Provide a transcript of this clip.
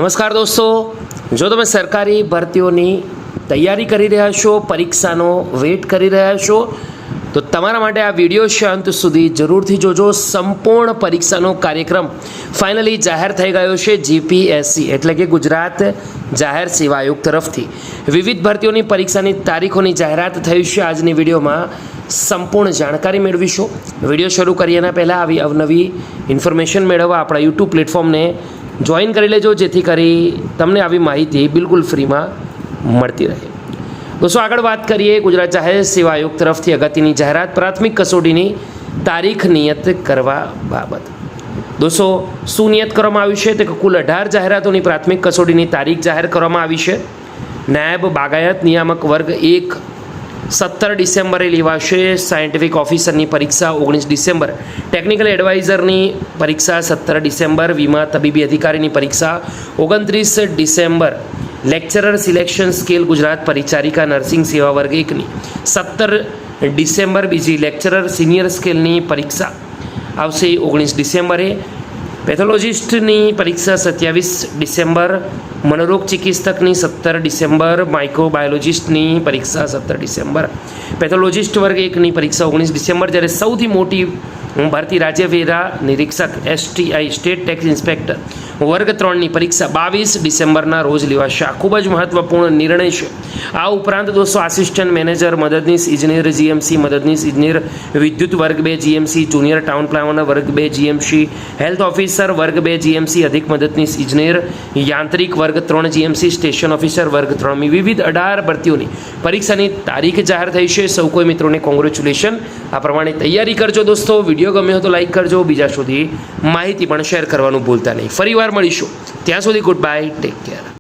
નમસ્કાર દોસ્તો, જો તમે સરકારી ભરતીઓની તૈયારી કરી રહ્યા છો, પરીક્ષાનો વેઇટ કરી રહ્યા છો, તો તમારા માટે આ વિડીયો છે અંત સુધી જરૂરથી જોજો. સંપૂર્ણ પરીક્ષાનો કાર્યક્રમ ફાઇનલી જાહેર થઈ ગયો છે. જીપીએસસી એટલે કે ગુજરાત જાહેર સેવા આયોગ તરફથી વિવિધ ભરતીઓની પરીક્ષાની તારીખોની જાહેરાત થઈ છે. આજની વિડીયોમાં સંપૂર્ણ જાણકારી મેળવીશું. વિડીયો શરૂ કરીએ એના પહેલાં આવી અવનવી ઇન્ફોર્મેશન મેળવવા આપણા યુટ્યુબ પ્લેટફોર્મને જોઈન કરી લેજો, જેથી કરી તમને આવી માહિતી બિલકુલ ફ્રીમાં મળતી રહે. દોસ્તો, આગળ વાત કરીએ ગુજરાત જાહેર સેવા આયોગ તરફથી અગત્યની જાહેરાત પ્રાથમિક કસોટીની તારીખ નિયત કરવા બાબત. દોસ્તો, શું નિયત કરવામાં આવ્યું છે? તો કુલ 18 જાહેરાતોની પ્રાથમિક કસોટીની તારીખ જાહેર કરવામાં આવી છે. નાયબ બાગાયત નિયામક વર્ગ 1 17 ડિસેમ્બરે લેવાશે. સાયન્ટિફિક ઓફિસરની પરીક્ષા 19 ડિસેમ્બર. ટેકનિકલ એડવાઇઝરની પરીક્ષા 17 ડિસેમ્બર. વીમા તબીબી અધિકારીની પરીક્ષા 29 December. Lecturer selection scale Gujarat પરિચારિકા નર્સિંગ સેવા વર્ગ 1ની 17 ડિસેમ્બર. બીજી લેક્ચરર સિનિયર સ્કેલની પરીક્ષા આવશે 19 ડિસેમ્બરે. પેથોલોજિસ્ટની પરીક્ષા 27 ડિસેમ્બર. મનોરોગ ચિકિત્સકની 17 ડિસેમ્બર. માઇક્રોબાયોલોજિસ્ટની પરીક્ષા 17 ડિસેમ્બર. પેથોલોજિસ્ટ વર્ગ 1ની પરીક્ષા 19 ડિસેમ્બર. જ્યારે સૌથી મોટી ભારતીય રાજ્ય વેરા નિરીક્ષક STI સ્ટેટ ટેક્સ ઇન્સ્પેક્ટર વર્ગ 3ની પરીક્ષા 22 ડિસેમ્બરના રોજ લેવાશે. આ ખૂબ જ મહત્વપૂર્ણ નિર્ણય છે. આ ઉપરાંત દોસ્તો, આસિસ્ટન્ટ મેનેજર, મદદનીશ ઇજનેર GMC, મદદનીશ ઇજનેર વિદ્યુત વર્ગ 2 GMC, જુનિયર ટાઉન પ્લાનર વર્ગ 2 GMC, હેલ્થ ઓફિસર વર્ગ 2 GMC, અધિક મદદનીશ ઇજનેર યાંત્રિક વર્ગ 3 GMC, સ્ટેશન ઓફિસર વર્ગ 3 વિવિધ 18 ભરતીઓની પરીક્ષાની તારીખ જાહેર થઈ છે. સૌ કોઈ મિત્રોને કોંગ્રેચ્યુલેશન. આ પ્રમાણે તૈયારી કરજો દોસ્તો. વિડીયો ગમ્યો તો લાઈક કરજો, બીજા સુધી માહિતી પણ શેર કરવાનું ભૂલતા નહીં. ફરીવાર મળીશું, ત્યાં સુધી ગુડ બાય, ટેક કેર.